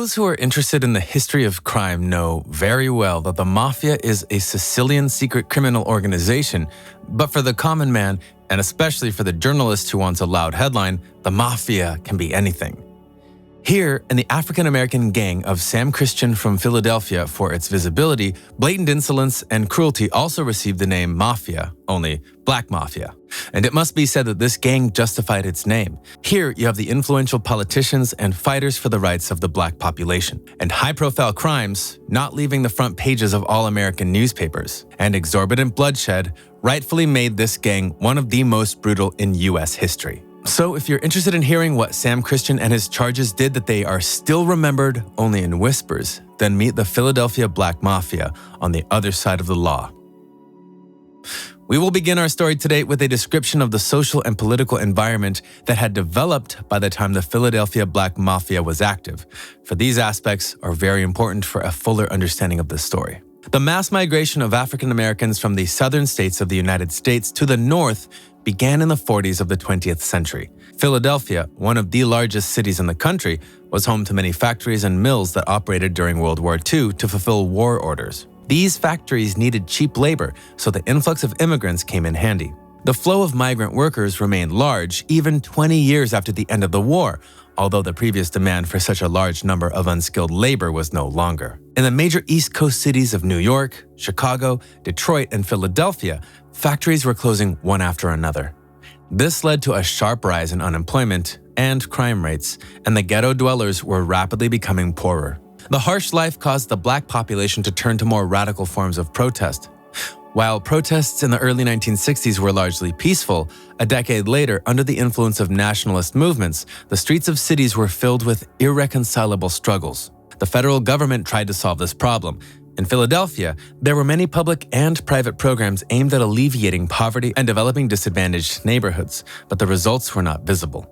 Those who are interested in the history of crime know very well that the Mafia is a Sicilian secret criminal organization, but for the common man, and especially for the journalist who wants a loud headline, the Mafia can be anything. Here, in the African-American gang of Sam Christian from Philadelphia for its visibility, blatant insolence and cruelty also received the name Mafia, only Black Mafia. And it must be said that this gang justified its name. Here, you have the influential politicians and fighters for the rights of the black population, and high-profile crimes not leaving the front pages of all American newspapers, and exorbitant bloodshed rightfully made this gang one of the most brutal in U.S. history. So if you're interested in hearing what Sam Christian and his charges did that they are still remembered only in whispers, then meet the Philadelphia Black Mafia on the other side of the law. We will begin our story today with a description of the social and political environment that had developed by the time the Philadelphia Black Mafia was active, for these aspects are very important for a fuller understanding of this story. The mass migration of African Americans from the southern states of the United States to the north began in the 40s of the 20th century. Philadelphia, one of the largest cities in the country, was home to many factories and mills that operated during World War II to fulfill war orders. These factories needed cheap labor, so the influx of immigrants came in handy. The flow of migrant workers remained large even 20 years after the end of the war, although the previous demand for such a large number of unskilled labor was no longer. In the major East Coast cities of New York, Chicago, Detroit, and Philadelphia, factories were closing one after another. This led to a sharp rise in unemployment and crime rates, and the ghetto dwellers were rapidly becoming poorer. The harsh life caused the black population to turn to more radical forms of protest. While protests in the early 1960s were largely peaceful, a decade later, under the influence of nationalist movements, the streets of cities were filled with irreconcilable struggles. The federal government tried to solve this problem. In Philadelphia, there were many public and private programs aimed at alleviating poverty and developing disadvantaged neighborhoods, but the results were not visible.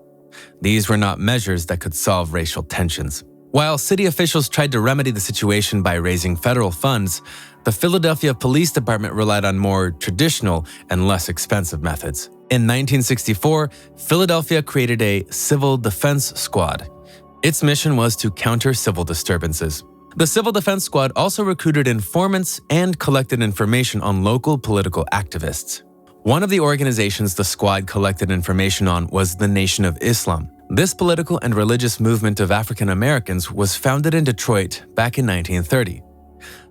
These were not measures that could solve racial tensions. While city officials tried to remedy the situation by raising federal funds, the Philadelphia Police Department relied on more traditional and less expensive methods. In 1964, Philadelphia created a Civil Defense Squad. Its mission was to counter civil disturbances. The Civil Defense Squad also recruited informants and collected information on local political activists. One of the organizations the squad collected information on was the Nation of Islam. This political and religious movement of African Americans was founded in Detroit back in 1930.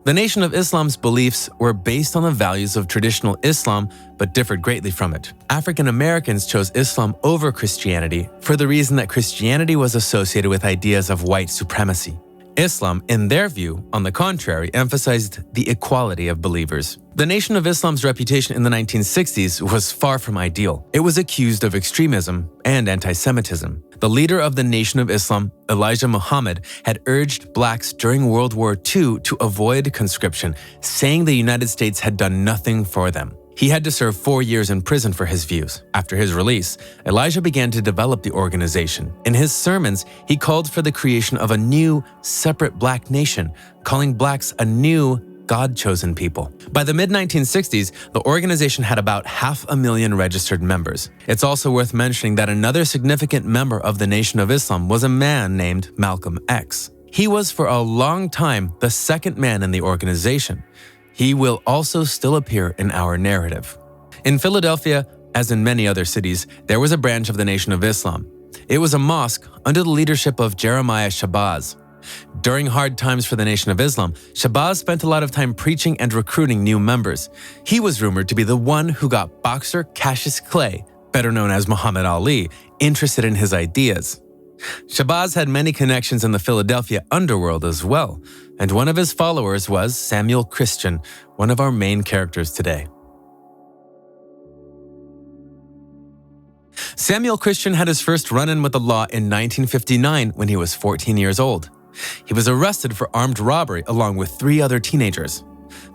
The Nation of Islam's beliefs were based on the values of traditional Islam, but differed greatly from it. African Americans chose Islam over Christianity for the reason that Christianity was associated with ideas of white supremacy. Islam, in their view, on the contrary, emphasized the equality of believers. The Nation of Islam's reputation in the 1960s was far from ideal. It was accused of extremism and anti-Semitism. The leader of the Nation of Islam, Elijah Muhammad, had urged blacks during World War II to avoid conscription, saying the United States had done nothing for them. He had to serve 4 years in prison for his views. After his release, Elijah began to develop the organization. In his sermons, he called for the creation of a new, separate black nation, calling blacks a new, God-chosen people. By the mid-1960s, the organization had about 500,000 registered members. It's also worth mentioning that another significant member of the Nation of Islam was a man named Malcolm X. He was for a long time the second man in the organization. He will also still appear in our narrative. In Philadelphia, as in many other cities, there was a branch of the Nation of Islam. It was a mosque under the leadership of Jeremiah Shabazz. During hard times for the Nation of Islam, Shabazz spent a lot of time preaching and recruiting new members. He was rumored to be the one who got boxer Cassius Clay, better known as Muhammad Ali, interested in his ideas. Shabazz had many connections in the Philadelphia underworld as well, and one of his followers was Samuel Christian, one of our main characters today. Samuel Christian had his first run-in with the law in 1959 when he was 14 years old. He was arrested for armed robbery along with 3 other teenagers.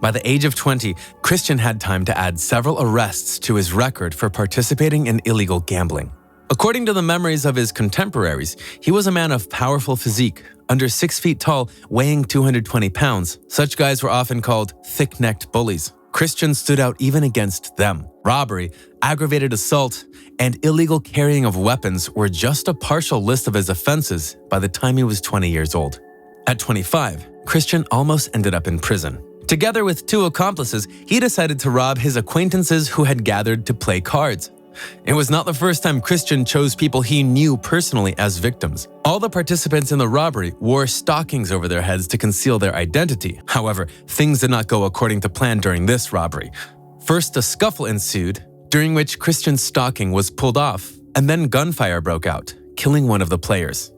By the age of 20, Christian had time to add several arrests to his record for participating in illegal gambling. According to the memories of his contemporaries, he was a man of powerful physique, under 6 feet tall, weighing 220 pounds. Such guys were often called thick-necked bullies. Christian stood out even against them. Robbery, aggravated assault, and illegal carrying of weapons were just a partial list of his offenses by the time he was 20 years old. At 25, Christian almost ended up in prison. Together with 2 accomplices, he decided to rob his acquaintances who had gathered to play cards. It was not the first time Christian chose people he knew personally as victims. All the participants in the robbery wore stockings over their heads to conceal their identity. However, things did not go according to plan during this robbery. First, a scuffle ensued, during which Christian's stocking was pulled off, and then gunfire broke out, killing one of the players.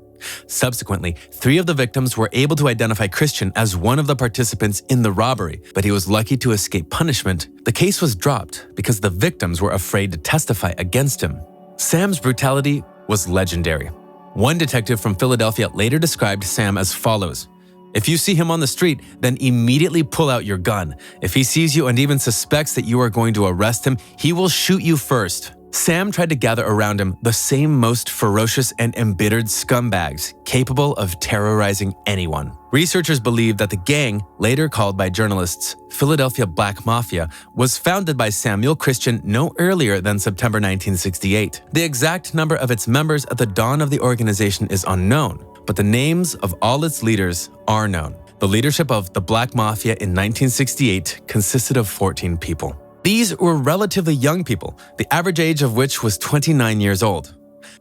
Subsequently, 3 of the victims were able to identify Christian as one of the participants in the robbery, but he was lucky to escape punishment. The case was dropped because the victims were afraid to testify against him. Sam's brutality was legendary. One detective from Philadelphia later described Sam as follows: "If you see him on the street, then immediately pull out your gun. If he sees you and even suspects that you are going to arrest him, he will shoot you first." Sam tried to gather around him the same most ferocious and embittered scumbags capable of terrorizing anyone. Researchers believe that the gang, later called by journalists Philadelphia Black Mafia, was founded by Samuel Christian no earlier than September 1968. The exact number of its members at the dawn of the organization is unknown, but the names of all its leaders are known. The leadership of the Black Mafia in 1968 consisted of 14 people. These were relatively young people, the average age of which was 29 years old.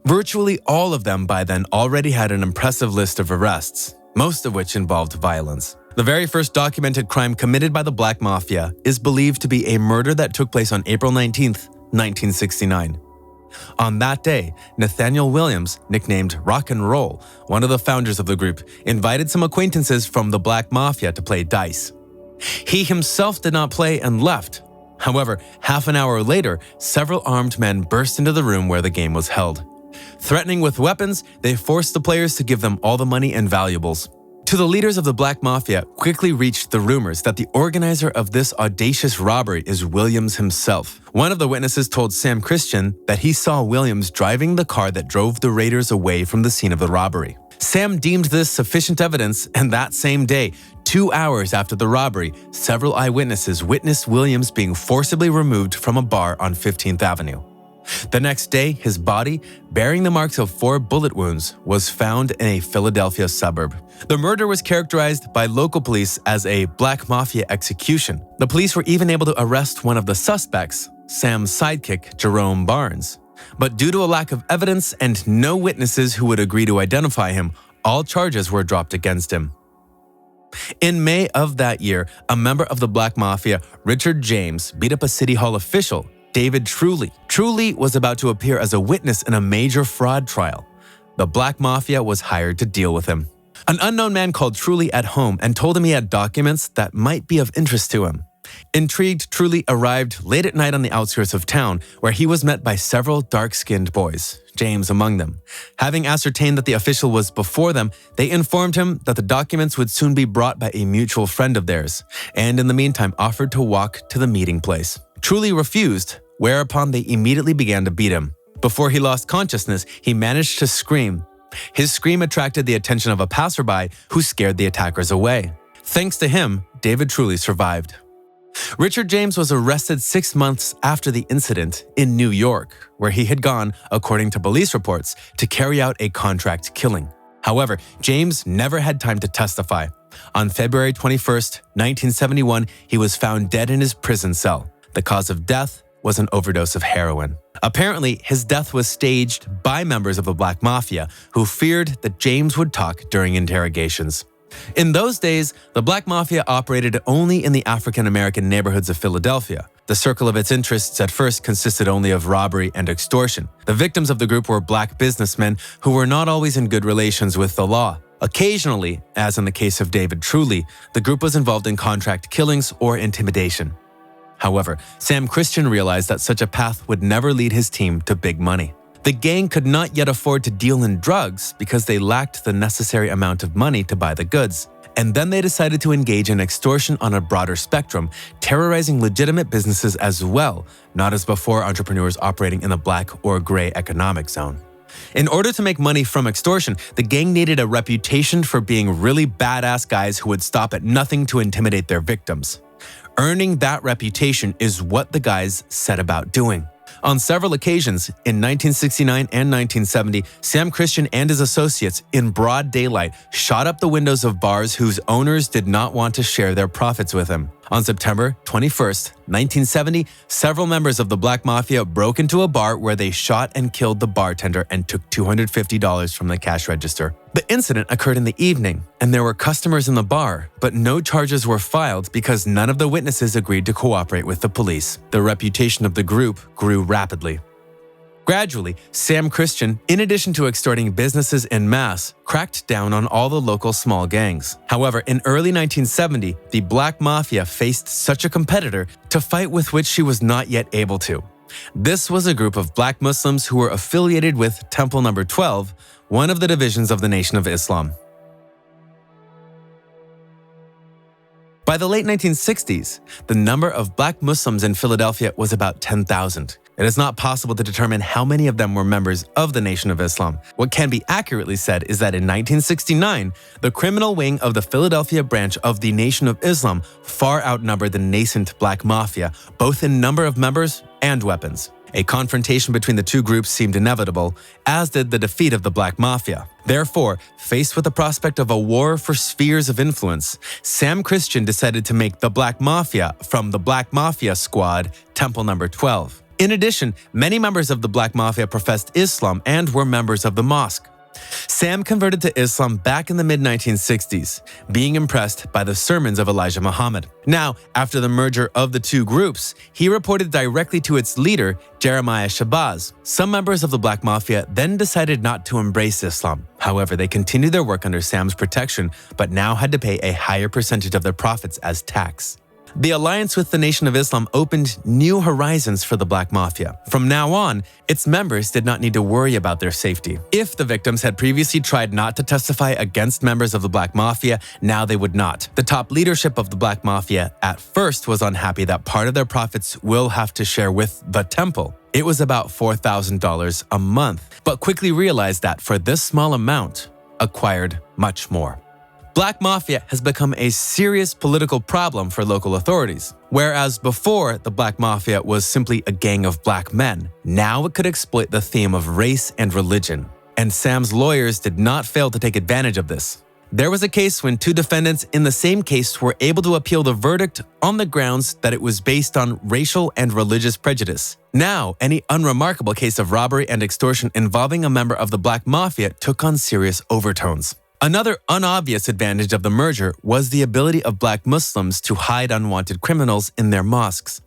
Virtually all of them by then already had an impressive list of arrests, most of which involved violence. The very first documented crime committed by the Black Mafia is believed to be a murder that took place on April 19, 1969. On that day, Nathaniel Williams, nicknamed Rock and Roll, one of the founders of the group, invited some acquaintances from the Black Mafia to play dice. He himself did not play and left. However, half an hour later, several armed men burst into the room where the game was held. Threatening with weapons, they forced the players to give them all the money and valuables. To the leaders of the Black Mafia quickly reached the rumors that the organizer of this audacious robbery is Williams himself. One of the witnesses told Sam Christian that he saw Williams driving the car that drove the raiders away from the scene of the robbery. Sam deemed this sufficient evidence, and that same day, 2 hours after the robbery, several eyewitnesses witnessed Williams being forcibly removed from a bar on 15th Avenue. The next day, his body, bearing the marks of 4 bullet wounds, was found in a Philadelphia suburb. The murder was characterized by local police as a Black Mafia execution. The police were even able to arrest one of the suspects, Sam's sidekick, Jerome Barnes. But due to a lack of evidence and no witnesses who would agree to identify him, all charges were dropped against him. In May of that year, a member of the Black Mafia, Richard James, beat up a City Hall official, David Truly. Truly was about to appear as a witness in a major fraud trial. The Black Mafia was hired to deal with him. An unknown man called Truly at home and told him he had documents that might be of interest to him. Intrigued, Truly arrived late at night on the outskirts of town, where he was met by several dark-skinned boys, James among them. Having ascertained that the official was before them, they informed him that the documents would soon be brought by a mutual friend of theirs, and in the meantime offered to walk to the meeting place. Truly refused, whereupon they immediately began to beat him. Before he lost consciousness, he managed to scream. His scream attracted the attention of a passerby who scared the attackers away. Thanks to him, David Truly survived. Richard James was arrested 6 months after the incident in New York, where he had gone, according to police reports, to carry out a contract killing. However, James never had time to testify. On February 21, 1971, he was found dead in his prison cell. The cause of death was an overdose of heroin. Apparently, his death was staged by members of the Black Mafia who feared that James would talk during interrogations. In those days, the Black Mafia operated only in the African-American neighborhoods of Philadelphia. The circle of its interests at first consisted only of robbery and extortion. The victims of the group were black businessmen who were not always in good relations with the law. Occasionally, as in the case of David Truly, the group was involved in contract killings or intimidation. However, Sam Christian realized that such a path would never lead his team to big money. The gang could not yet afford to deal in drugs because they lacked the necessary amount of money to buy the goods. And then they decided to engage in extortion on a broader spectrum, terrorizing legitimate businesses as well, not as before entrepreneurs operating in the black or gray economic zone. In order to make money from extortion, the gang needed a reputation for being really badass guys who would stop at nothing to intimidate their victims. Earning that reputation is what the guys set about doing. On several occasions, in 1969 and 1970, Sam Christian and his associates, in broad daylight, shot up the windows of bars whose owners did not want to share their profits with him. On September 21st, 1970, several members of the Black Mafia broke into a bar where they shot and killed the bartender and took $250 from the cash register. The incident occurred in the evening, and there were customers in the bar, but no charges were filed because none of the witnesses agreed to cooperate with the police. The reputation of the group grew rapidly. Gradually, Sam Christian, in addition to extorting businesses en masse, cracked down on all the local small gangs. However, in early 1970, the Black Mafia faced such a competitor to fight with which she was not yet able to. This was a group of black Muslims who were affiliated with Temple No. 12, one of the divisions of the Nation of Islam. By the late 1960s, the number of black Muslims in Philadelphia was about 10,000. It is not possible to determine how many of them were members of the Nation of Islam. What can be accurately said is that in 1969, the criminal wing of the Philadelphia branch of the Nation of Islam far outnumbered the nascent Black Mafia, both in number of members and weapons. A confrontation between the two groups seemed inevitable, as did the defeat of the Black Mafia. Therefore, faced with the prospect of a war for spheres of influence, Sam Christian decided to make the Black Mafia from the Black Mafia Squad Temple No. 12. In addition, many members of the Black Mafia professed Islam and were members of the mosque. Sam converted to Islam back in the mid-1960s, being impressed by the sermons of Elijah Muhammad. Now, after the merger of the two groups, he reported directly to its leader, Jeremiah Shabazz. Some members of the Black Mafia then decided not to embrace Islam. However, they continued their work under Sam's protection, but now had to pay a higher percentage of their profits as tax. The alliance with the Nation of Islam opened new horizons for the Black Mafia. From now on, its members did not need to worry about their safety. If the victims had previously tried not to testify against members of the Black Mafia, now they would not. The top leadership of the Black Mafia at first was unhappy that part of their profits will have to share with the temple. It was about $4,000 a month, but quickly realized that for this small amount, acquired much more. Black Mafia has become a serious political problem for local authorities. Whereas before, the Black Mafia was simply a gang of black men, now it could exploit the theme of race and religion. And Sam's lawyers did not fail to take advantage of this. There was a case when two defendants in the same case were able to appeal the verdict on the grounds that it was based on racial and religious prejudice. Now, any unremarkable case of robbery and extortion involving a member of the Black Mafia took on serious overtones. Another unobvious advantage of the merger was the ability of black Muslims to hide unwanted criminals in their mosques.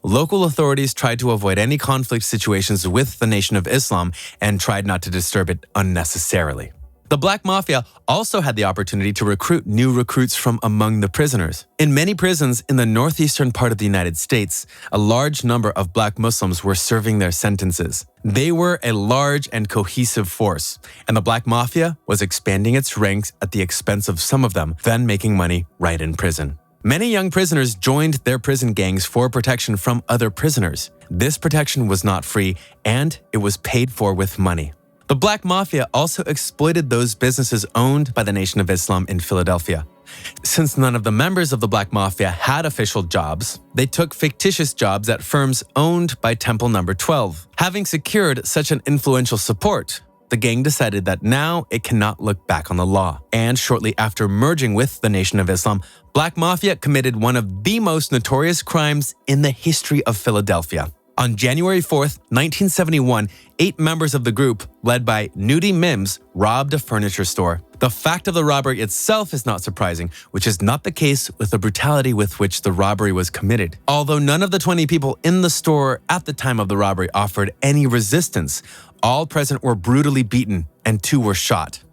Local authorities tried to avoid any conflict situations with the Nation of Islam and tried not to disturb it unnecessarily. The Black Mafia also had the opportunity to recruit new recruits from among the prisoners. In many prisons in the northeastern part of the United States, a large number of black Muslims were serving their sentences. They were a large and cohesive force, and the Black Mafia was expanding its ranks at the expense of some of them, then making money right in prison. Many young prisoners joined their prison gangs for protection from other prisoners. This protection was not free, and it was paid for with money. The Black Mafia also exploited those businesses owned by the Nation of Islam in Philadelphia. Since none of the members of the Black Mafia had official jobs, they took fictitious jobs at firms owned by Temple No. 12. Having secured such an influential support, the gang decided that now it cannot look back on the law. And shortly after merging with the Nation of Islam, Black Mafia committed one of the most notorious crimes in the history of Philadelphia. On January 4th, 1971, 8 members of the group, led by Nudie Mims, robbed a furniture store. The fact of the robbery itself is not surprising, which is not the case with the brutality with which the robbery was committed. Although none of the 20 people in the store at the time of the robbery offered any resistance, all present were brutally beaten and 2 were shot.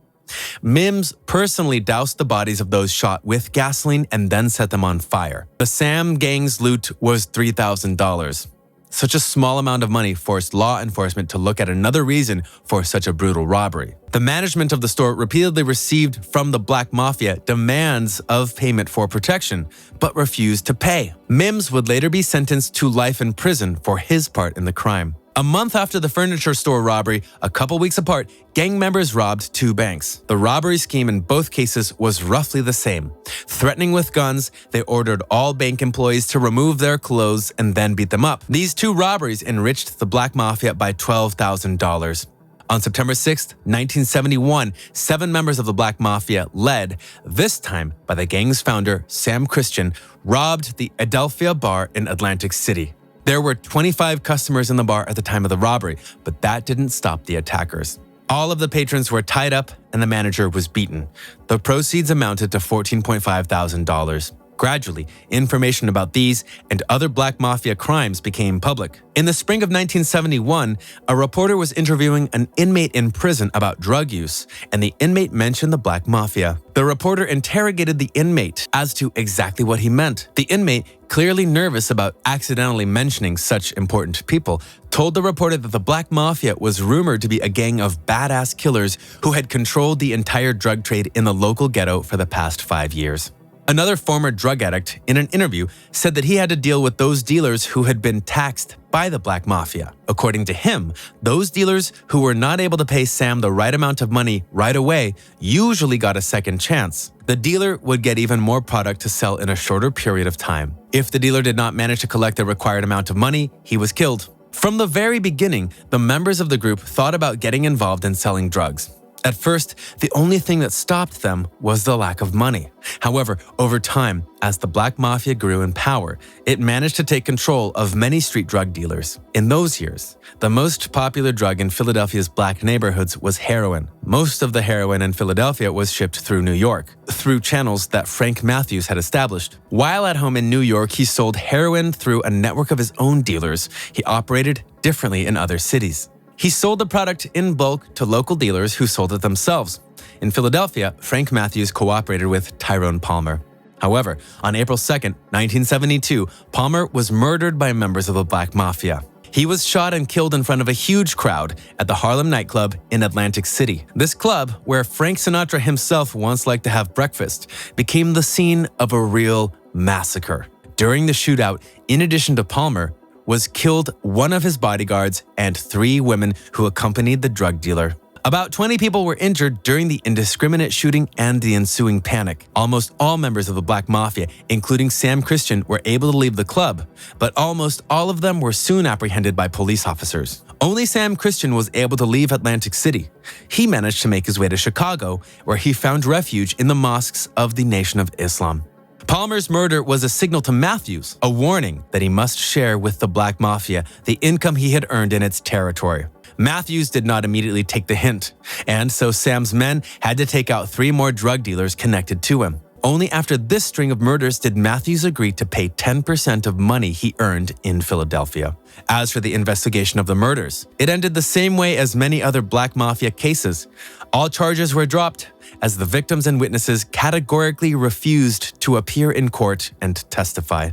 Mims personally doused the bodies of those shot with gasoline and then set them on fire. The Sam gang's loot was $3,000. Such a small amount of money forced law enforcement to look at another reason for such a brutal robbery. The management of the store repeatedly received from the Black Mafia demands of payment for protection, but refused to pay. Mims would later be sentenced to life in prison for his part in the crime. A month after the furniture store robbery, a couple weeks apart, gang members robbed 2 banks. The robbery scheme in both cases was roughly the same. Threatening with guns, they ordered all bank employees to remove their clothes and then beat them up. These 2 robberies enriched the Black Mafia by $12,000. On September 6, 1971, 7 members of the Black Mafia, led, this time by the gang's founder, Sam Christian, robbed the Adelphia bar in Atlantic City. There were 25 customers in the bar at the time of the robbery, but that didn't stop the attackers. All of the patrons were tied up and the manager was beaten. The proceeds amounted to $14,500. Gradually, information about these and other Black Mafia crimes became public. In the spring of 1971, a reporter was interviewing an inmate in prison about drug use, and the inmate mentioned the Black Mafia. The reporter interrogated the inmate as to exactly what he meant. The inmate, clearly nervous about accidentally mentioning such important people, told the reporter that the Black Mafia was rumored to be a gang of badass killers who had controlled the entire drug trade in the local ghetto for the past 5 years. Another former drug addict, in an interview, said that he had to deal with those dealers who had been taxed by the Black Mafia. According to him, those dealers who were not able to pay Sam the right amount of money right away usually got a second chance. The dealer would get even more product to sell in a shorter period of time. If the dealer did not manage to collect the required amount of money, he was killed. From the very beginning, the members of the group thought about getting involved in selling drugs. At first, the only thing that stopped them was the lack of money. However, over time, as the Black Mafia grew in power, it managed to take control of many street drug dealers. In those years, the most popular drug in Philadelphia's black neighborhoods was heroin. Most of the heroin in Philadelphia was shipped through New York, through channels that Frank Matthews had established. While at home in New York, he sold heroin through a network of his own dealers. He operated differently in other cities. He sold the product in bulk to local dealers who sold it themselves. In Philadelphia, Frank Matthews cooperated with Tyrone Palmer. However, on April 2, 1972, Palmer was murdered by members of the Black Mafia. He was shot and killed in front of a huge crowd at the Harlem nightclub in Atlantic City. This club, where Frank Sinatra himself once liked to have breakfast, became the scene of a real massacre. During the shootout, in addition to Palmer, was killed one of his bodyguards and 3 women who accompanied the drug dealer. About 20 people were injured during the indiscriminate shooting and the ensuing panic. Almost all members of the Black Mafia, including Sam Christian, were able to leave the club, but almost all of them were soon apprehended by police officers. Only Sam Christian was able to leave Atlantic City. He managed to make his way to Chicago, where he found refuge in the mosques of the Nation of Islam. Palmer's murder was a signal to Matthews, a warning that he must share with the Black Mafia the income he had earned in its territory. Matthews did not immediately take the hint, and so Sam's men had to take out 3 more drug dealers connected to him. Only after this string of murders did Matthews agree to pay 10% of money he earned in Philadelphia. As for the investigation of the murders, it ended the same way as many other Black Mafia cases. All charges were dropped, as the victims and witnesses categorically refused to appear in court and testify.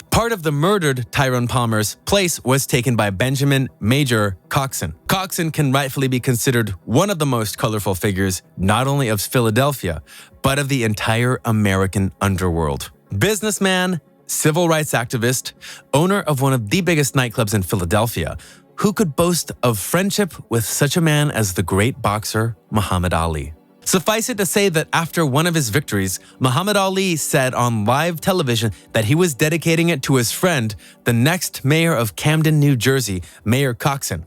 Part of the murdered Tyrone Palmer's place was taken by Benjamin Major Coxon. Coxon can rightfully be considered one of the most colorful figures, not only of Philadelphia, but of the entire American underworld. Businessman, civil rights activist, owner of one of the biggest nightclubs in Philadelphia, who could boast of friendship with such a man as the great boxer Muhammad Ali. Suffice it to say that after one of his victories, Muhammad Ali said on live television that he was dedicating it to his friend, the next mayor of Camden, New Jersey, Mayor Coxon.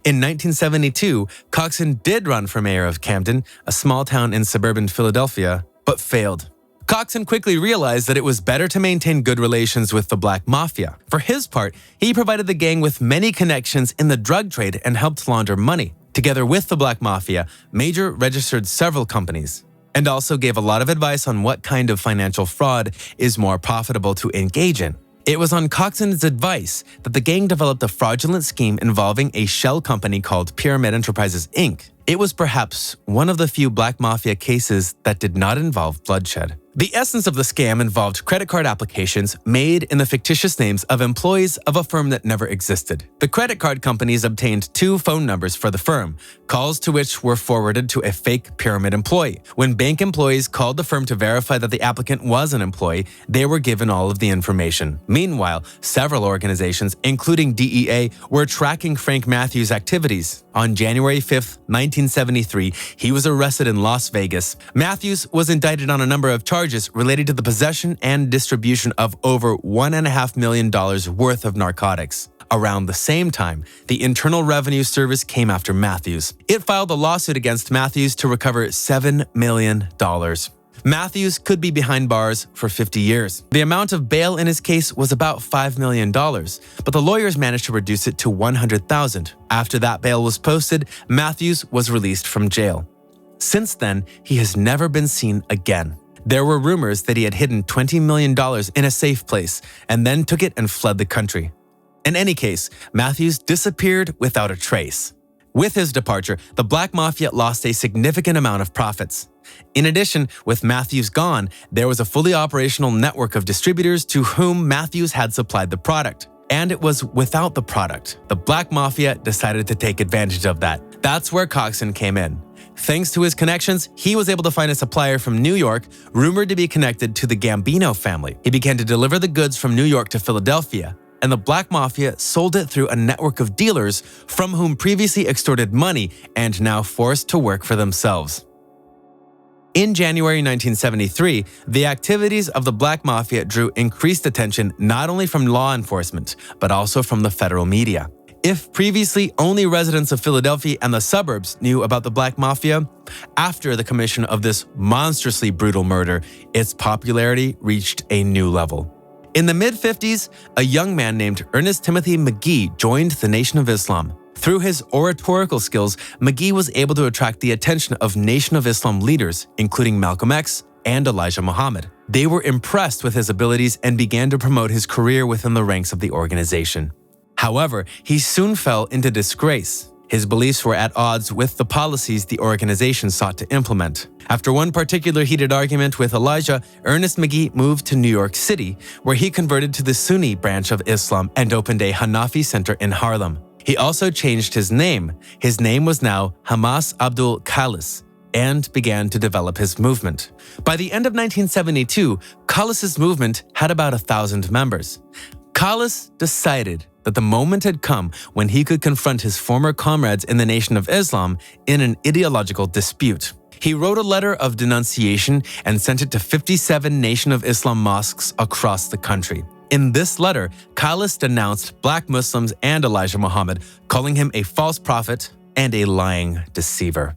In 1972, Coxon did run for mayor of Camden, a small town in suburban Philadelphia, but failed. Coxon quickly realized that it was better to maintain good relations with the Black Mafia. For his part, he provided the gang with many connections in the drug trade and helped launder money. Together with the Black Mafia, Major registered several companies and also gave a lot of advice on what kind of financial fraud is more profitable to engage in. It was on Coxon's advice that the gang developed a fraudulent scheme involving a shell company called Pyramid Enterprises, Inc. It was perhaps one of the few Black Mafia cases that did not involve bloodshed. The essence of the scam involved credit card applications made in the fictitious names of employees of a firm that never existed. The credit card companies obtained 2 phone numbers for the firm, calls to which were forwarded to a fake pyramid employee. When bank employees called the firm to verify that the applicant was an employee, they were given all of the information. Meanwhile, several organizations, including DEA, were tracking Frank Matthews' activities. On January 5, 1973, he was arrested in Las Vegas. Matthews was indicted on a number of charges related to the possession and distribution of over $1.5 million worth of narcotics. Around the same time, the Internal Revenue Service came after Matthews. It filed a lawsuit against Matthews to recover $7 million. Matthews could be behind bars for 50 years. The amount of bail in his case was about $5 million, but the lawyers managed to reduce it to $100,000. After that bail was posted, Matthews was released from jail. Since then, he has never been seen again. There were rumors that he had hidden $20 million in a safe place and then took it and fled the country. In any case, Matthews disappeared without a trace. With his departure, the Black Mafia lost a significant amount of profits. In addition, with Matthews gone, there was a fully operational network of distributors to whom Matthews had supplied the product. And it was without the product. The Black Mafia decided to take advantage of that. That's where Coxon came in. Thanks to his connections, he was able to find a supplier from New York, rumored to be connected to the Gambino family. He began to deliver the goods from New York to Philadelphia, and the Black Mafia sold it through a network of dealers from whom previously extorted money and now forced to work for themselves. In January 1973, the activities of the Black Mafia drew increased attention not only from law enforcement, but also from the federal media. If previously only residents of Philadelphia and the suburbs knew about the Black Mafia, after the commission of this monstrously brutal murder, its popularity reached a new level. In the mid-50s, a young man named Ernest Timothy McGee joined the Nation of Islam. Through his oratorical skills, McGee was able to attract the attention of Nation of Islam leaders, including Malcolm X and Elijah Muhammad. They were impressed with his abilities and began to promote his career within the ranks of the organization. However, he soon fell into disgrace. His beliefs were at odds with the policies the organization sought to implement. After one particular heated argument with Elijah, Ernest McGee moved to New York City, where he converted to the Sunni branch of Islam and opened a Hanafi center in Harlem. He also changed his name. His name was now Hamas Abdul Khalis, and began to develop his movement. By the end of 1972, Khalis's movement had about 1,000 members. Khalis decided that the moment had come when he could confront his former comrades in the Nation of Islam in an ideological dispute. He wrote a letter of denunciation and sent it to 57 Nation of Islam mosques across the country. In this letter, Khalis denounced Black Muslims and Elijah Muhammad, calling him a false prophet and a lying deceiver.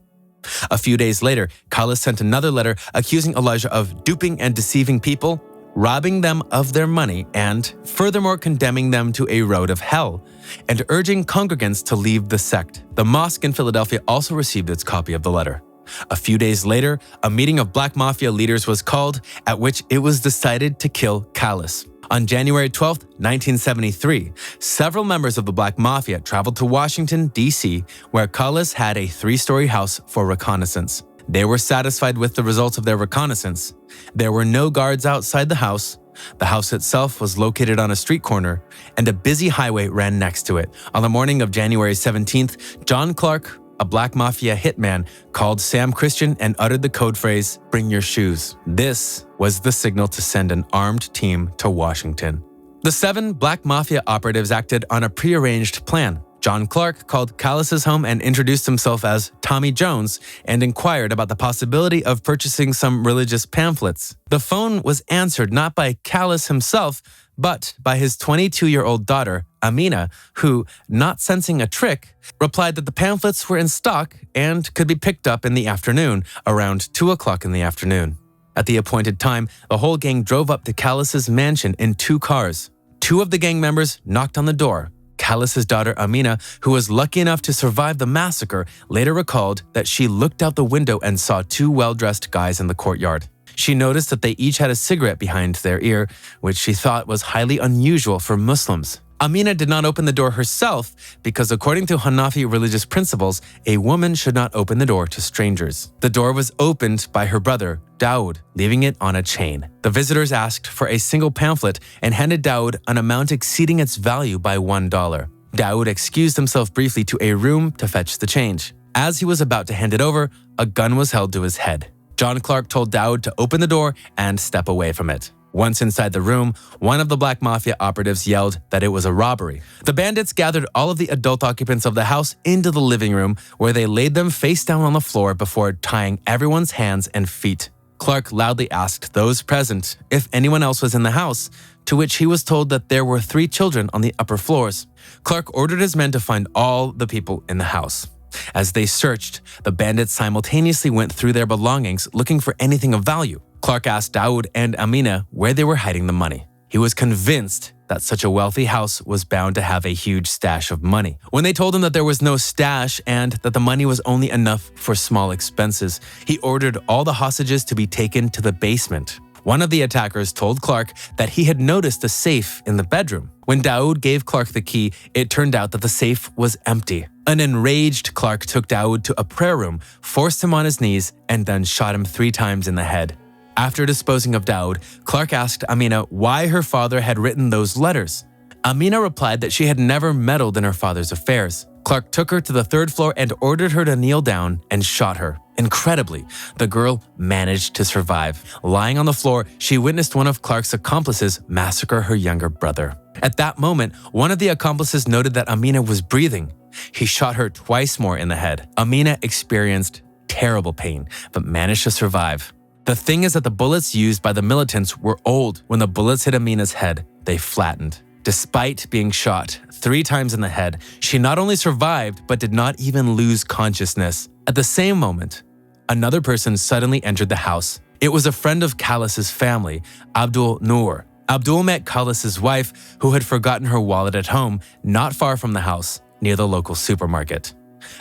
A few days later, Khalis sent another letter accusing Elijah of duping and deceiving people, robbing them of their money, and furthermore condemning them to a road of hell, and urging congregants to leave the sect. The mosque in Philadelphia also received its copy of the letter. A few days later, a meeting of Black Mafia leaders was called, at which it was decided to kill Khalis. On January 12, 1973, several members of the Black Mafia traveled to Washington, D.C., where Khalis had a 3-story house for reconnaissance. They were satisfied with the results of their reconnaissance. There were no guards outside the house. The house itself was located on a street corner, and a busy highway ran next to it. On the morning of January 17th, John Clark, a Black Mafia hitman, called Sam Christian and uttered the code phrase, "Bring your shoes." This was the signal to send an armed team to Washington. The 7 Black Mafia operatives acted on a prearranged plan. John Clark called Khalis's home and introduced himself as Tommy Jones and inquired about the possibility of purchasing some religious pamphlets. The phone was answered not by Khalis himself, but by his 22-year-old daughter, Amina, who, not sensing a trick, replied that the pamphlets were in stock and could be picked up in the afternoon, around 2 o'clock in the afternoon. At the appointed time, the whole gang drove up to Khalis's mansion in 2 cars. 2 of the gang members knocked on the door. Khalis's daughter Amina, who was lucky enough to survive the massacre, later recalled that she looked out the window and saw 2 well-dressed guys in the courtyard. She noticed that they each had a cigarette behind their ear, which she thought was highly unusual for Muslims. Amina did not open the door herself because according to Hanafi religious principles, a woman should not open the door to strangers. The door was opened by her brother, Daoud, leaving it on a chain. The visitors asked for a single pamphlet and handed Daoud an amount exceeding its value by $1. Daoud excused himself briefly to a room to fetch the change. As he was about to hand it over, a gun was held to his head. John Clark told Daoud to open the door and step away from it. Once inside the room, one of the Black Mafia operatives yelled that it was a robbery. The bandits gathered all of the adult occupants of the house into the living room, where they laid them face down on the floor before tying everyone's hands and feet. Clark loudly asked those present if anyone else was in the house, to which he was told that there were 3 children on the upper floors. Clark ordered his men to find all the people in the house. As they searched, the bandits simultaneously went through their belongings looking for anything of value. Clark asked Daoud and Amina where they were hiding the money. He was convinced that such a wealthy house was bound to have a huge stash of money. When they told him that there was no stash and that the money was only enough for small expenses, he ordered all the hostages to be taken to the basement. One of the attackers told Clark that he had noticed a safe in the bedroom. When Daoud gave Clark the key, it turned out that the safe was empty. An enraged Clark took Daoud to a prayer room, forced him on his knees, and then shot him 3 times in the head. After disposing of Daoud, Clark asked Amina why her father had written those letters. Amina replied that she had never meddled in her father's affairs. Clark took her to the 3rd floor and ordered her to kneel down and shot her. Incredibly, the girl managed to survive. Lying on the floor, she witnessed one of Clark's accomplices massacre her younger brother. At that moment, one of the accomplices noted that Amina was breathing. He shot her twice more in the head. Amina experienced terrible pain, but managed to survive. The thing is that the bullets used by the militants were old. When the bullets hit Amina's head, they flattened. Despite being shot 3 times in the head, she not only survived, but did not even lose consciousness. At the same moment, another person suddenly entered the house. It was a friend of Khalas's family, Abdul Noor. Abdul met Khalas's wife, who had forgotten her wallet at home, not far from the house, near the local supermarket.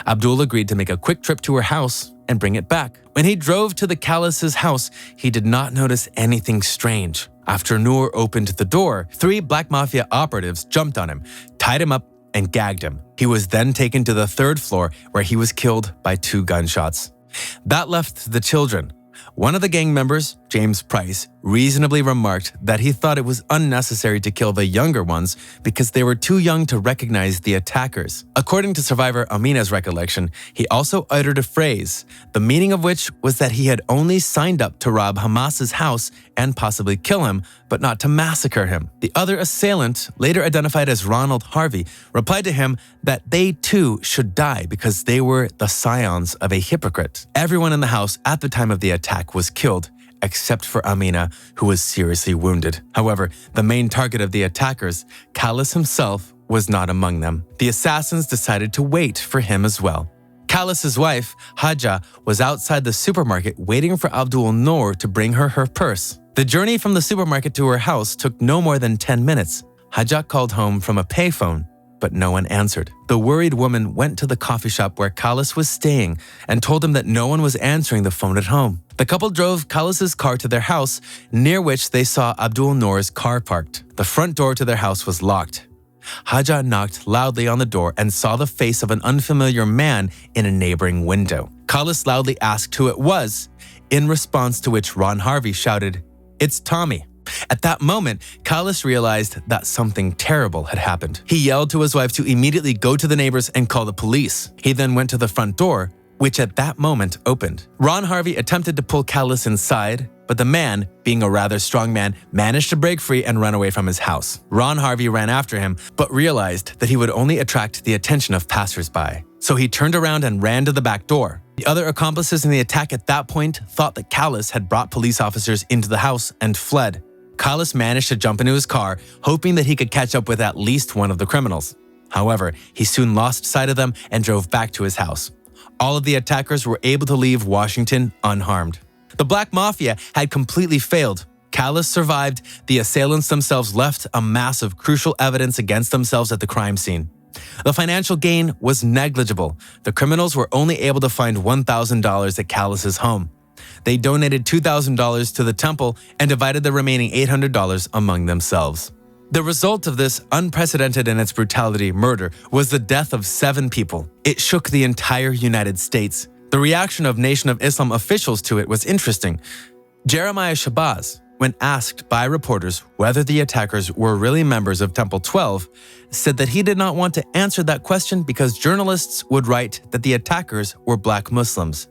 Abdul agreed to make a quick trip to her house and bring it back. When he drove to the Khalas's house, he did not notice anything strange. After Noor opened the door, 3 Black Mafia operatives jumped on him, tied him up, and gagged him. He was then taken to the 3rd floor, where he was killed by 2 gunshots. That left the children. One of the gang members, James Price, reasonably remarked that he thought it was unnecessary to kill the younger ones because they were too young to recognize the attackers. According to survivor Amina's recollection, he also uttered a phrase, the meaning of which was that he had only signed up to rob Hamas's house and possibly kill him, but not to massacre him. The other assailant, later identified as Ronald Harvey, replied to him that they too should die because they were the scions of a hypocrite. Everyone in the house at the time of the attack was killed, except for Amina, who was seriously wounded. However, the main target of the attackers, Khalas himself, was not among them. The assassins decided to wait for him as well. Khalas's wife, Haja, was outside the supermarket waiting for Abdul Noor to bring her purse. The journey from the supermarket to her house took no more than 10 minutes. Haja called home from a payphone, but no one answered. The worried woman went to the coffee shop where Khalas was staying and told him that no one was answering the phone at home. The couple drove Khalas's car to their house, near which they saw Abdul Noor's car parked. The front door to their house was locked. Haja knocked loudly on the door and saw the face of an unfamiliar man in a neighboring window. Khalas loudly asked who it was, in response to which Ron Harvey shouted, "It's Tommy." At that moment, Khalas realized that something terrible had happened. He yelled to his wife to immediately go to the neighbors and call the police. He then went to the front door, which at that moment opened. Ron Harvey attempted to pull Khalas inside, but the man, being a rather strong man, managed to break free and run away from his house. Ron Harvey ran after him, but realized that he would only attract the attention of passersby. So he turned around and ran to the back door. The other accomplices in the attack at that point thought that Khalas had brought police officers into the house and fled. Khalas managed to jump into his car, hoping that he could catch up with at least one of the criminals. However, he soon lost sight of them and drove back to his house. All of the attackers were able to leave Washington unharmed. The Black Mafia had completely failed. Khalas survived. The assailants themselves left a mass of crucial evidence against themselves at the crime scene. The financial gain was negligible. The criminals were only able to find $1,000 at Khalas's home. They donated $2,000 to the temple and divided the remaining $800 among themselves. The result of this unprecedented in its brutality murder was the death of 7 people. It shook the entire United States. The reaction of Nation of Islam officials to it was interesting. Jeremiah Shabazz, when asked by reporters whether the attackers were really members of Temple 12, said that he did not want to answer that question because journalists would write that the attackers were black Muslims.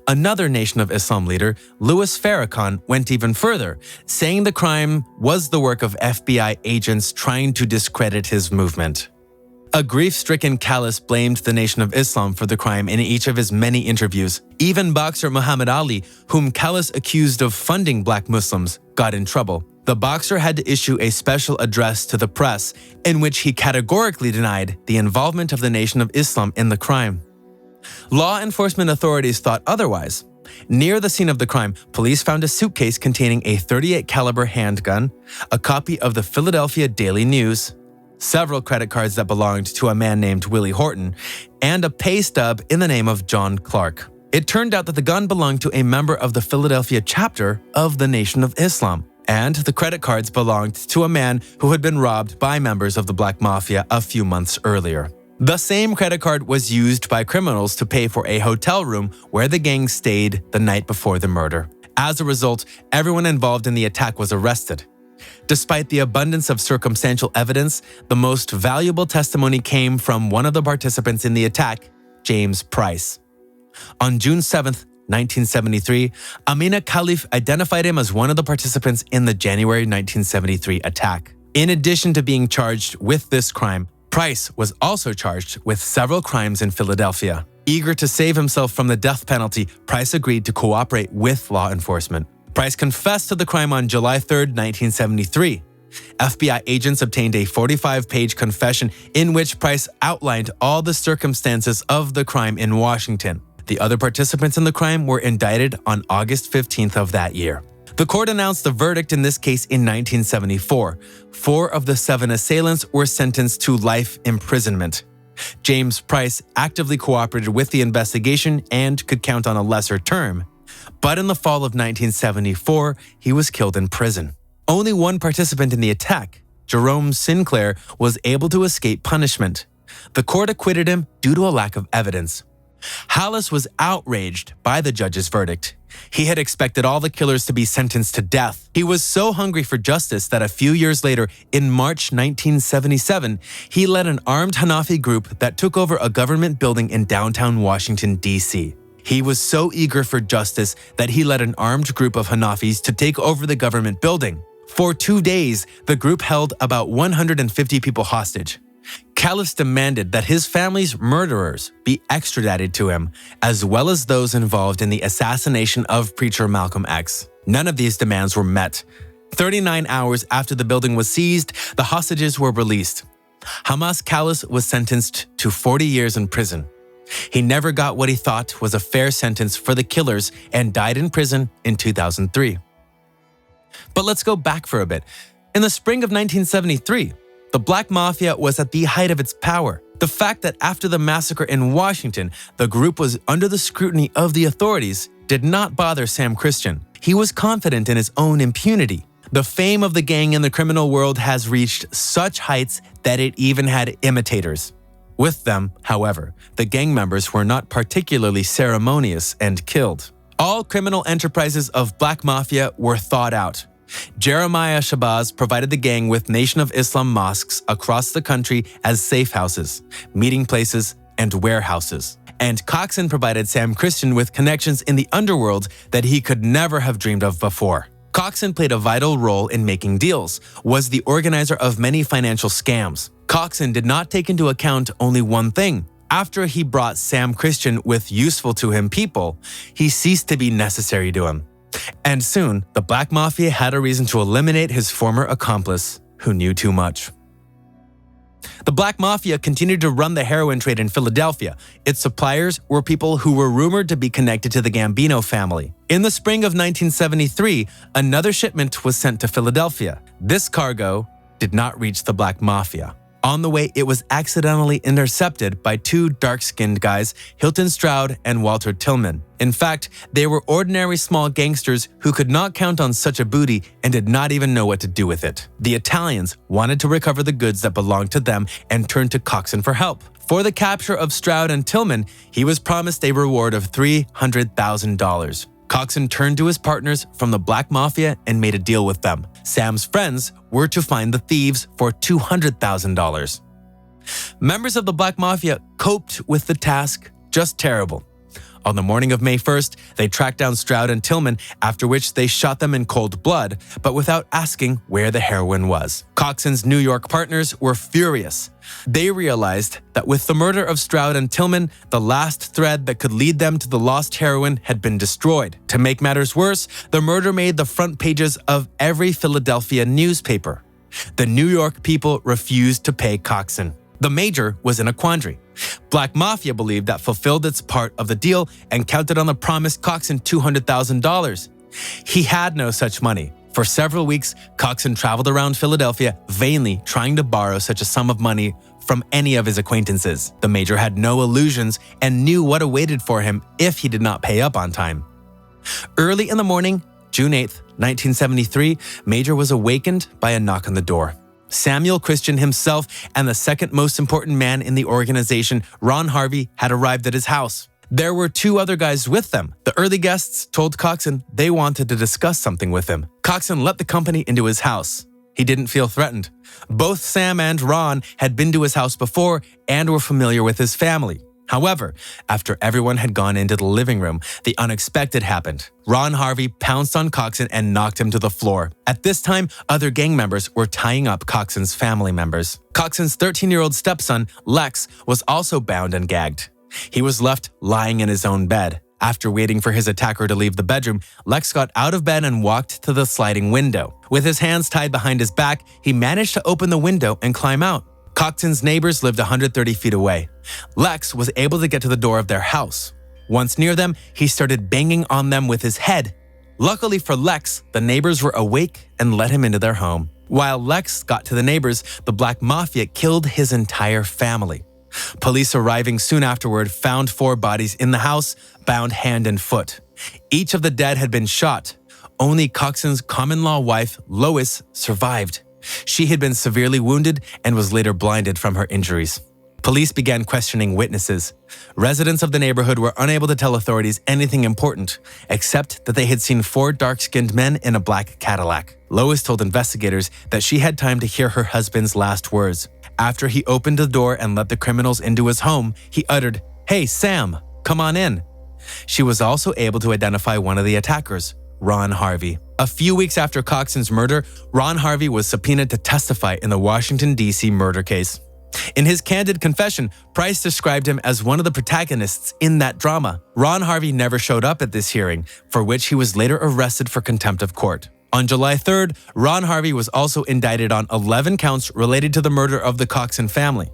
Another Nation of Islam leader, Louis Farrakhan, went even further, saying the crime was the work of FBI agents trying to discredit his movement. A grief-stricken Callis blamed the Nation of Islam for the crime in each of his many interviews. Even boxer Muhammad Ali, whom Callis accused of funding black Muslims, got in trouble. The boxer had to issue a special address to the press in which he categorically denied the involvement of the Nation of Islam in the crime. Law enforcement authorities thought otherwise. Near the scene of the crime, police found a suitcase containing a .38 caliber handgun, a copy of the Philadelphia Daily News, several credit cards that belonged to a man named Willie Horton, and a pay stub in the name of John Clark. It turned out that the gun belonged to a member of the Philadelphia chapter of the Nation of Islam, and the credit cards belonged to a man who had been robbed by members of the Black Mafia a few months earlier. The same credit card was used by criminals to pay for a hotel room where the gang stayed the night before the murder. As a result, everyone involved in the attack was arrested. Despite the abundance of circumstantial evidence, the most valuable testimony came from one of the participants in the attack, James Price. On June 7, 1973, Amina Khalif identified him as one of the participants in the January 1973 attack. In addition to being charged with this crime, Price was also charged with several crimes in Philadelphia. Eager to save himself from the death penalty, Price agreed to cooperate with law enforcement. Price confessed to the crime on July 3, 1973. FBI agents obtained a 45-page confession in which Price outlined all the circumstances of the crime in Washington. The other participants in the crime were indicted on August 15th of that year. The court announced the verdict in this case in 1974. 4 of the 7 assailants were sentenced to life imprisonment. James Price actively cooperated with the investigation and could count on a lesser term. But in the fall of 1974, he was killed in prison. Only one participant in the attack, Jerome Sinclair, was able to escape punishment. The court acquitted him due to a lack of evidence. Hollis was outraged by the judge's verdict. He had expected all the killers to be sentenced to death. He was so hungry for justice that a few years later, in March 1977, he led an armed Hanafi group that took over a government building in downtown Washington, D.C. He was so eager for justice that he led an armed group of Hanafis to take over the government building. For 2 days, the group held about 150 people hostage. Callis demanded that his family's murderers be extradited to him, as well as those involved in the assassination of preacher Malcolm X. None of these demands were met. 39 hours after the building was seized, the hostages were released. Hamas Callis was sentenced to 40 years in prison. He never got what he thought was a fair sentence for the killers and died in prison in 2003. But let's go back for a bit. In the spring of 1973, the Black Mafia was at the height of its power. The fact that after the massacre in Washington, the group was under the scrutiny of the authorities did not bother Sam Christian. He was confident in his own impunity. The fame of the gang in the criminal world has reached such heights that it even had imitators. With them, however, the gang members were not particularly ceremonious and killed. All criminal enterprises of Black Mafia were thought out. Jeremiah Shabazz provided the gang with Nation of Islam mosques across the country as safe houses, meeting places, and warehouses. And Coxon provided Sam Christian with connections in the underworld that he could never have dreamed of before. Coxon played a vital role in making deals, was the organizer of many financial scams. Coxon did not take into account only one thing. After he brought Sam Christian with useful to him people, he ceased to be necessary to him. And soon, the Black Mafia had a reason to eliminate his former accomplice, who knew too much. The Black Mafia continued to run the heroin trade in Philadelphia. Its suppliers were people who were rumored to be connected to the Gambino family. In the spring of 1973, another shipment was sent to Philadelphia. This cargo did not reach the Black Mafia. On the way, it was accidentally intercepted by two dark-skinned guys, Hilton Stroud and Walter Tillman. In fact, they were ordinary small gangsters who could not count on such a booty and did not even know what to do with it. The Italians wanted to recover the goods that belonged to them and turned to Coxon for help. For the capture of Stroud and Tillman, he was promised a reward of $300,000. Coxon turned to his partners from the Black Mafia and made a deal with them. Sam's friends were to find the thieves for $200,000. Members of the Black Mafia coped with the task just terrible. On the morning of May 1st, they tracked down Stroud and Tillman, after which they shot them in cold blood, but without asking where the heroin was. Coxon's New York partners were furious. They realized that with the murder of Stroud and Tillman, the last thread that could lead them to the lost heroin had been destroyed. To make matters worse, the murder made the front pages of every Philadelphia newspaper. The New York people refused to pay Coxon. The Major was in a quandary. Black Mafia believed that fulfilled its part of the deal and counted on the promised Coxon $200,000. He had no such money. For several weeks, Coxon traveled around Philadelphia, vainly trying to borrow such a sum of money from any of his acquaintances. The Major had no illusions and knew what awaited for him if he did not pay up on time. Early in the morning, June 8, 1973, Major was awakened by a knock on the door. Samuel Christian himself and the second most important man in the organization, Ron Harvey, had arrived at his house. There were two other guys with them. The early guests told Coxon they wanted to discuss something with him. Coxon let the company into his house. He didn't feel threatened. Both Sam and Ron had been to his house before and were familiar with his family. However, after everyone had gone into the living room, the unexpected happened. Ron Harvey pounced on Coxon and knocked him to the floor. At this time, other gang members were tying up Coxon's family members. Coxon's 13-year-old stepson, Lex, was also bound and gagged. He was left lying in his own bed. After waiting for his attacker to leave the bedroom, Lex got out of bed and walked to the sliding window. With his hands tied behind his back, he managed to open the window and climb out. Coxon's neighbors lived 130 feet away. Lex was able to get to the door of their house. Once near them, he started banging on them with his head. Luckily for Lex, the neighbors were awake and let him into their home. While Lex got to the neighbors, the Black Mafia killed his entire family. Police arriving soon afterward found 4 bodies in the house, bound hand and foot. Each of the dead had been shot. Only Coxon's common-law wife, Lois, survived. She had been severely wounded and was later blinded from her injuries. Police began questioning witnesses. Residents of the neighborhood were unable to tell authorities anything important, except that they had seen 4 dark-skinned men in a black Cadillac. Lois told investigators that she had time to hear her husband's last words. After he opened the door and let the criminals into his home, he uttered, "Hey, Sam, come on in." She was also able to identify one of the attackers, Ron Harvey. A few weeks after Coxon's murder, Ron Harvey was subpoenaed to testify in the Washington, D.C. murder case. In his candid confession, Price described him as one of the protagonists in that drama. Ron Harvey never showed up at this hearing, for which he was later arrested for contempt of court. On July 3rd, Ron Harvey was also indicted on 11 counts related to the murder of the Coxon family.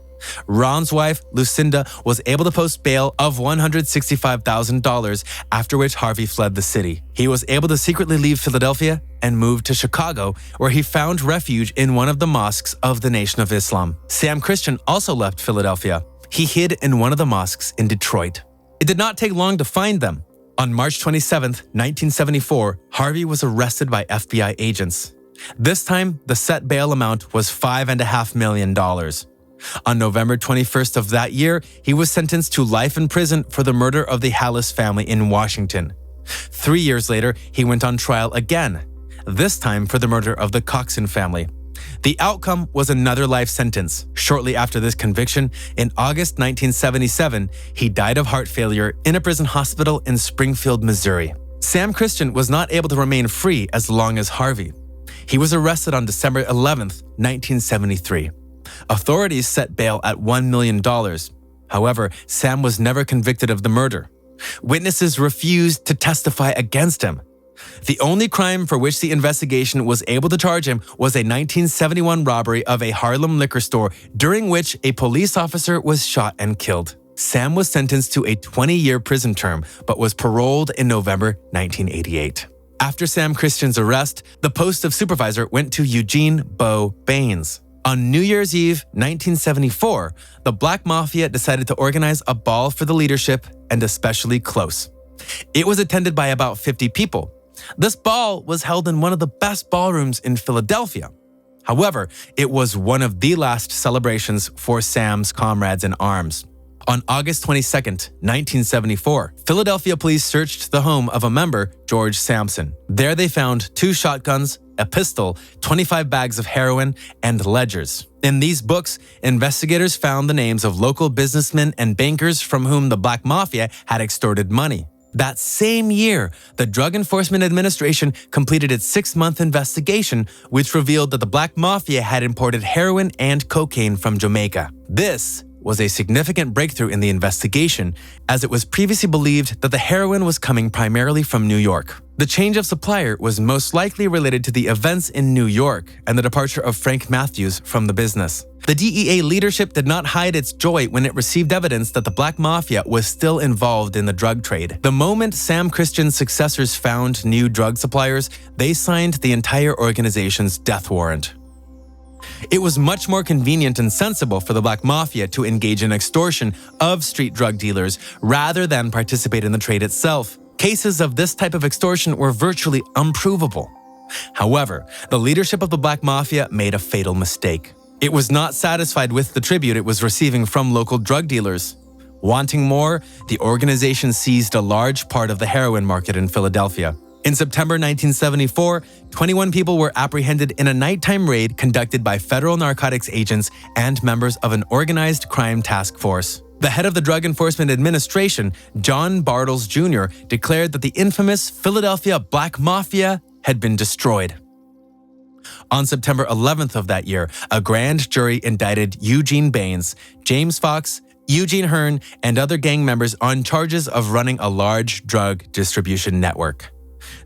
Ron's wife, Lucinda, was able to post bail of $165,000, after which Harvey fled the city. He was able to secretly leave Philadelphia and move to Chicago, where he found refuge in one of the mosques of the Nation of Islam. Sam Christian also left Philadelphia. He hid in one of the mosques in Detroit. It did not take long to find them. On March 27, 1974, Harvey was arrested by FBI agents. This time, the set bail amount was $5.5 million. On November 21st of that year, he was sentenced to life in prison for the murder of the Hallis family in Washington. 3 years later, he went on trial again, this time for the murder of the Coxon family. The outcome was another life sentence. Shortly after this conviction, in August 1977, he died of heart failure in a prison hospital in Springfield, Missouri. Sam Christian was not able to remain free as long as Harvey. He was arrested on December 11, 1973. Authorities set bail at $1 million. However, Sam was never convicted of the murder. Witnesses refused to testify against him. The only crime for which the investigation was able to charge him was a 1971 robbery of a Harlem liquor store, during which a police officer was shot and killed. Sam was sentenced to a 20-year prison term, but was paroled in November 1988. After Sam Christian's arrest, the post of supervisor went to Eugene Bo Baines. On New Year's Eve, 1974, the Black Mafia decided to organize a ball for the leadership and especially close. It was attended by about 50 people. This ball was held in one of the best ballrooms in Philadelphia. However, it was one of the last celebrations for Sam's comrades in arms. On August 22, 1974, Philadelphia police searched the home of a member, George Sampson. There they found 2 shotguns, a pistol, 25 bags of heroin, and ledgers. In these books, investigators found the names of local businessmen and bankers from whom the Black Mafia had extorted money. That same year, the Drug Enforcement Administration completed its 6-month investigation, which revealed that the Black Mafia had imported heroin and cocaine from Jamaica. This was a significant breakthrough in the investigation, as it was previously believed that the heroin was coming primarily from New York. The change of supplier was most likely related to the events in New York and the departure of Frank Matthews from the business. The DEA leadership did not hide its joy when it received evidence that the Black Mafia was still involved in the drug trade. The moment Sam Christian's successors found new drug suppliers, they signed the entire organization's death warrant. It was much more convenient and sensible for the Black Mafia to engage in extortion of street drug dealers rather than participate in the trade itself. Cases of this type of extortion were virtually unprovable. However, the leadership of the Black Mafia made a fatal mistake. It was not satisfied with the tribute it was receiving from local drug dealers. Wanting more, the organization seized a large part of the heroin market in Philadelphia. In September 1974, 21 people were apprehended in a nighttime raid conducted by federal narcotics agents and members of an organized crime task force. The head of the Drug Enforcement Administration, John Bartles Jr., declared that the infamous Philadelphia Black Mafia had been destroyed. On September 11th of that year, a grand jury indicted Eugene Baines, James Fox, Eugene Hearn, and other gang members on charges of running a large drug distribution network.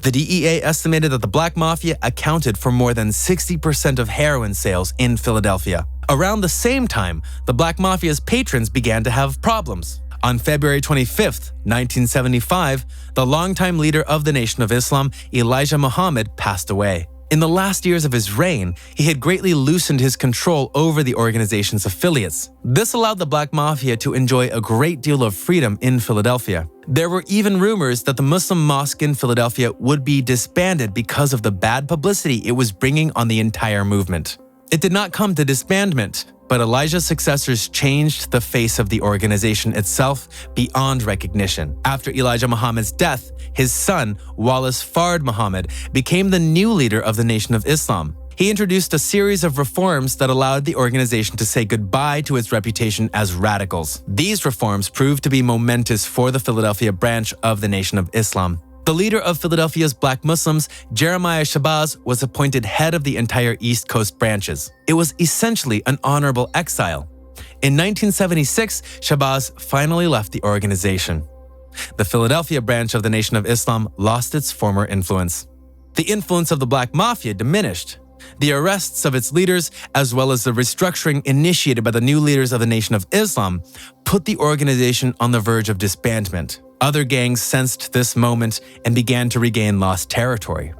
The DEA estimated that the Black Mafia accounted for more than 60% of heroin sales in Philadelphia. Around the same time, the Black Mafia's patrons began to have problems. On February 25, 1975, the longtime leader of the Nation of Islam, Elijah Muhammad, passed away. In the last years of his reign, he had greatly loosened his control over the organization's affiliates. This allowed the Black Mafia to enjoy a great deal of freedom in Philadelphia. There were even rumors that the Muslim mosque in Philadelphia would be disbanded because of the bad publicity it was bringing on the entire movement. It did not come to disbandment, but Elijah's successors changed the face of the organization itself beyond recognition. After Elijah Muhammad's death, his son, Wallace Fard Muhammad, became the new leader of the Nation of Islam. He introduced a series of reforms that allowed the organization to say goodbye to its reputation as radicals. These reforms proved to be momentous for the Philadelphia branch of the Nation of Islam. The leader of Philadelphia's Black Muslims, Jeremiah Shabazz, was appointed head of the entire East Coast branches. It was essentially an honorable exile. In 1976, Shabazz finally left the organization. The Philadelphia branch of the Nation of Islam lost its former influence. The influence of the Black Mafia diminished. The arrests of its leaders, as well as the restructuring initiated by the new leaders of the Nation of Islam, put the organization on the verge of disbandment. Other gangs sensed this moment and began to regain lost territory.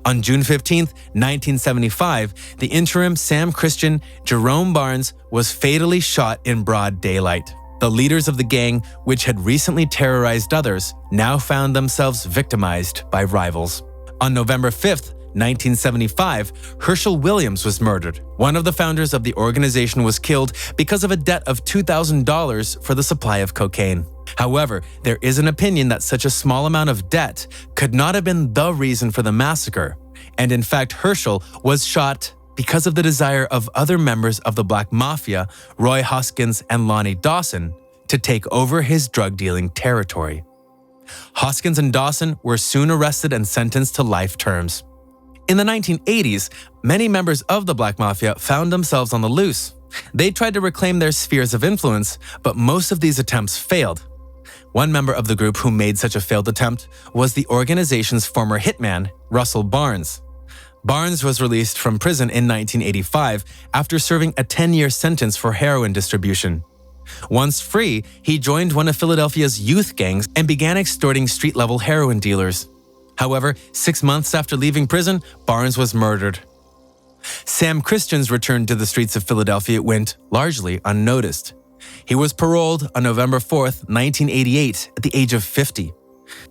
On June 15, 1975, the interim Sam Christian, Jerome Barnes, was fatally shot in broad daylight. The leaders of the gang, which had recently terrorized others, now found themselves victimized by rivals. On November 5th, 1975, Herschel Williams was murdered. One of the founders of the organization was killed because of a debt of $2,000 for the supply of cocaine. However, there is an opinion that such a small amount of debt could not have been the reason for the massacre, and in fact Herschel was shot because of the desire of other members of the Black Mafia, Roy Hoskins and Lonnie Dawson, to take over his drug-dealing territory. Hoskins and Dawson were soon arrested and sentenced to life terms. In the 1980s, many members of the Black Mafia found themselves on the loose. They tried to reclaim their spheres of influence, but most of these attempts failed. One member of the group who made such a failed attempt was the organization's former hitman, Russell Barnes. Barnes was released from prison in 1985 after serving a 10-year sentence for heroin distribution. Once free, he joined one of Philadelphia's youth gangs and began extorting street-level heroin dealers. However, 6 months after leaving prison, Barnes was murdered. Sam Christian's return to the streets of Philadelphia went largely unnoticed. He was paroled on November 4th, 1988, at the age of 50.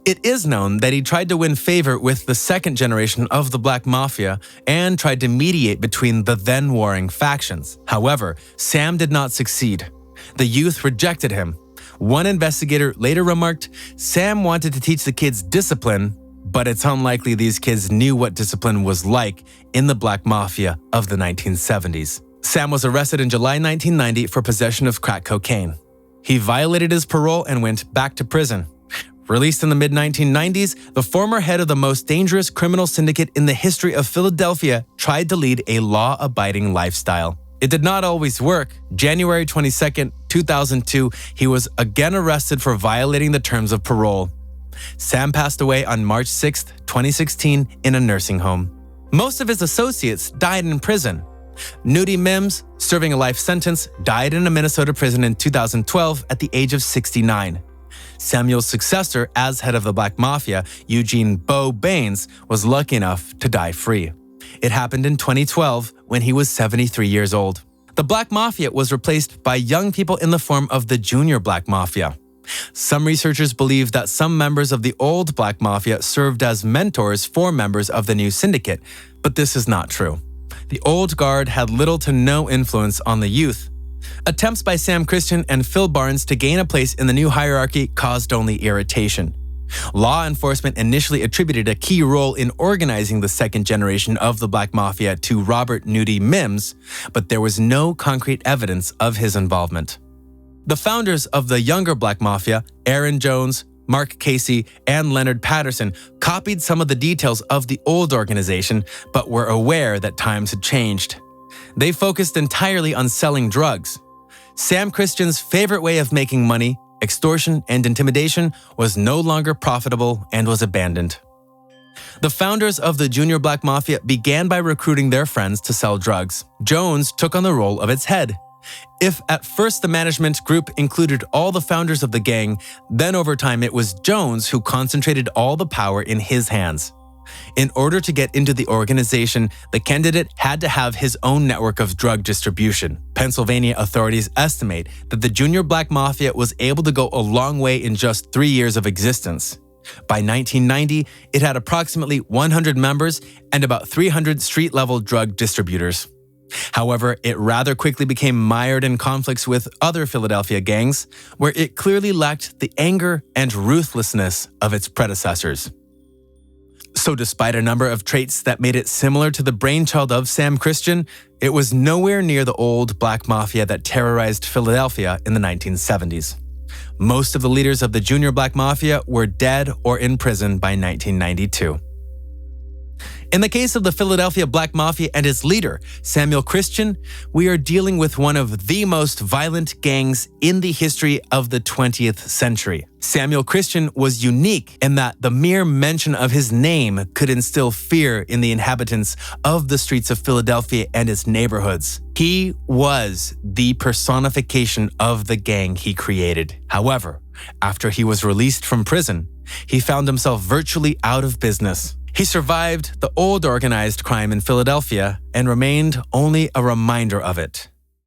It is known that he tried to win favor with the second generation of the Black Mafia and tried to mediate between the then warring factions. However, Sam did not succeed. The youth rejected him. One investigator later remarked, "Sam wanted to teach the kids discipline, but it's unlikely these kids knew what discipline was like in the Black Mafia of the 1970s. Sam was arrested in July 1990 for possession of crack cocaine. He violated his parole and went back to prison. Released in the mid-1990s, the former head of the most dangerous criminal syndicate in the history of Philadelphia tried to lead a law-abiding lifestyle. It did not always work. January 22, 2002, he was again arrested for violating the terms of parole. Sam passed away on March 6, 2016, in a nursing home. Most of his associates died in prison. Nudie Mims, serving a life sentence, died in a Minnesota prison in 2012 at the age of 69. Samuel's successor as head of the Black Mafia, Eugene "Bo" Baines, was lucky enough to die free. It happened in 2012 when he was 73 years old. The Black Mafia was replaced by young people in the form of the Junior Black Mafia. Some researchers believe that some members of the old Black Mafia served as mentors for members of the new syndicate, but this is not true. The old guard had little to no influence on the youth. Attempts by Sam Christian and Phil Barnes to gain a place in the new hierarchy caused only irritation. Law enforcement initially attributed a key role in organizing the second generation of the Black Mafia to Robert Nudie Mims, but there was no concrete evidence of his involvement. The founders of the younger Black Mafia, Aaron Jones, Mark Casey, and Leonard Patterson, copied some of the details of the old organization, but were aware that times had changed. They focused entirely on selling drugs. Sam Christian's favorite way of making money, extortion and intimidation, was no longer profitable and was abandoned. The founders of the Junior Black Mafia began by recruiting their friends to sell drugs. Jones took on the role of its head. If at first the management group included all the founders of the gang, then over time it was Jones who concentrated all the power in his hands. In order to get into the organization, the candidate had to have his own network of drug distribution. Pennsylvania authorities estimate that the Junior Black Mafia was able to go a long way in just 3 years of existence. By 1990, it had approximately 100 members and about 300 street-level drug distributors. However, it rather quickly became mired in conflicts with other Philadelphia gangs, where it clearly lacked the anger and ruthlessness of its predecessors. So despite a number of traits that made it similar to the brainchild of Sam Christian, it was nowhere near the old Black Mafia that terrorized Philadelphia in the 1970s. Most of the leaders of the Junior Black Mafia were dead or in prison by 1992. In the case of the Philadelphia Black Mafia and its leader, Samuel Christian, we are dealing with one of the most violent gangs in the history of the 20th century. Samuel Christian was unique in that the mere mention of his name could instill fear in the inhabitants of the streets of Philadelphia and its neighborhoods. He was the personification of the gang he created. However, after he was released from prison, he found himself virtually out of business. He survived the old organized crime in Philadelphia and remained only a reminder of it.